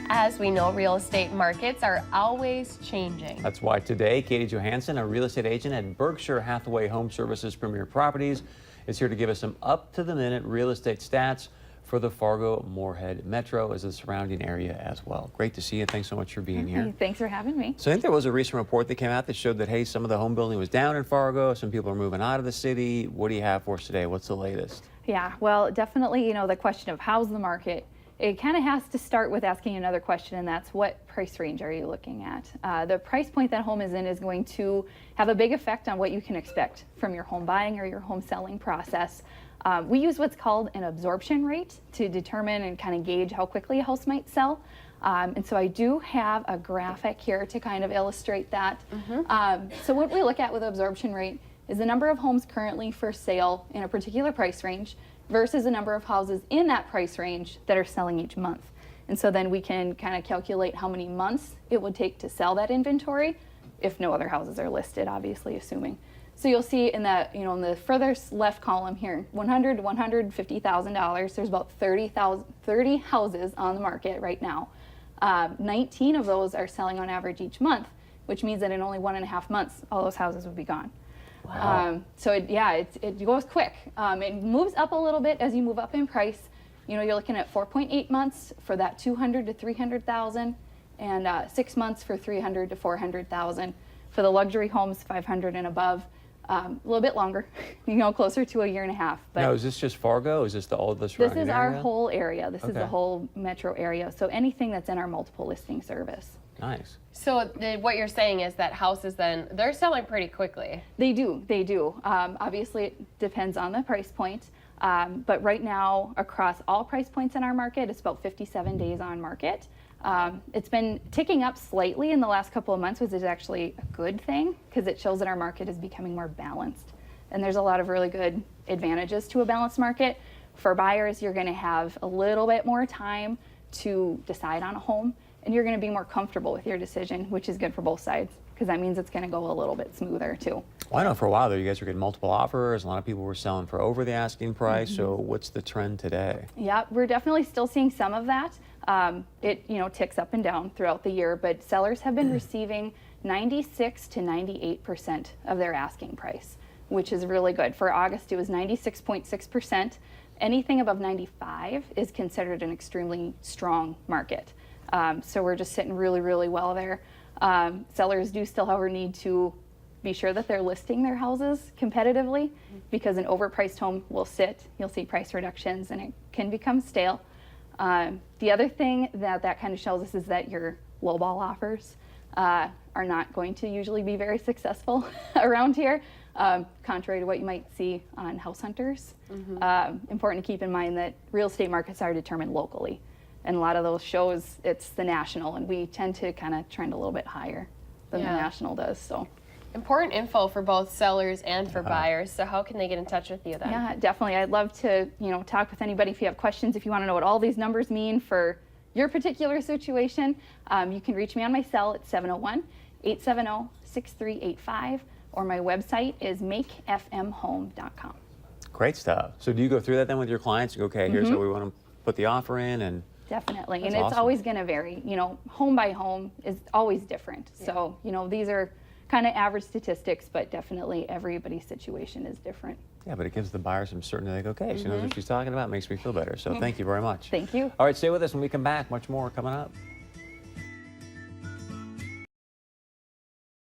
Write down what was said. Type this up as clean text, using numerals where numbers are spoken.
As we know, real estate markets are always changing. That's why today, Katie Johansen, a real estate agent at Berkshire Hathaway HomeServices Premier Properties, is here to give us some up-to-the-minute real estate stats for the Fargo-Moorhead Metro as a surrounding area as well. Great to see you. Thanks so much for being here. Thanks for having me. So I think there was a recent report that came out that showed that, hey, some of the home building was down in Fargo. Some people are moving out of the city. What do you have for us today? What's the latest? Yeah, well, definitely, the question of how's the market, it kind of has to start with asking another question, and that's what price range are you looking at? The price point that home is in is going to have a big effect on what you can expect from your home buying or your home selling process. We use what's called an absorption rate to determine and kind of gauge how quickly a house might sell. And so I do have a graphic here to kind of illustrate that. So what we look at with absorption rate is the number of homes currently for sale in a particular price range versus the number of houses in that price range that are selling each month. And so then we can kind of calculate how many months it would take to sell that inventory if no other houses are listed, obviously assuming. So you'll see in that, in the furthest left column here, $100,000 to $150,000. There's about 30 houses on the market right now. 19 of those are selling on average each month, which means that in only 1.5 months, all those houses would be gone. Wow. So it goes quick. It moves up a little bit as you move up in price. You're looking at 4.8 months for that 200 to 300,000, and 6 months for 300 to 400,000. For the luxury homes, 500 and above. A little bit longer, closer to 1.5 years. But now, is this just Fargo? Is this all the surrounding area? This is our whole area. This is the whole metro area. So anything that's in our multiple listing service. Nice. So what you're saying is that houses then, they're selling pretty quickly. They do. Obviously, it depends on the price point. But right now, across all price points in our market, it's about 57 days on market. It's been ticking up slightly in the last couple of months, which is actually a good thing because it shows that our market is becoming more balanced. And there's a lot of really good advantages to a balanced market. For buyers, you're going to have a little bit more time to decide on a home, and you're going to be more comfortable with your decision, which is good for both sides because that means it's going to go a little bit smoother too. Well, I know for a while there, you guys were getting multiple offers. A lot of people were selling for over the asking price. So what's the trend today? Yeah, we're definitely still seeing some of that. It ticks up and down throughout the year, but sellers have been receiving 96 to 98% of their asking price, which is really good. For August, it was 96.6%. Anything above 95 is considered an extremely strong market. So we're just sitting really, really well there. Sellers do still, however, need to be sure that they're listing their houses competitively because an overpriced home will sit. You'll see price reductions and it can become stale. The other thing that kind of shows us is that your lowball offers are not going to usually be very successful around here, contrary to what you might see on House Hunters. Important to keep in mind that real estate markets are determined locally. And a lot of those shows, it's the national, and we tend to kind of trend a little bit higher than the national does. So important info for both sellers and for buyers. So how can they get in touch with you then? Yeah, definitely. I'd love to, talk with anybody if you have questions, if you want to know what all these numbers mean for your particular situation. You can reach me on my cell at 701-870-6385, or my website is makefmhome.com. Great stuff. So do you go through that then with your clients? You go, okay, here's what we want to put the offer in, and definitely. That's and it's awesome. always going to vary. Home by home is always different. Yeah. So, these are kind of average statistics, but definitely everybody's situation is different. Yeah, but it gives the buyer some certainty. Like, okay, she knows what she's talking about. Makes me feel better. So thank you very much. Thank you. All right, stay with us when we come back. Much more coming up.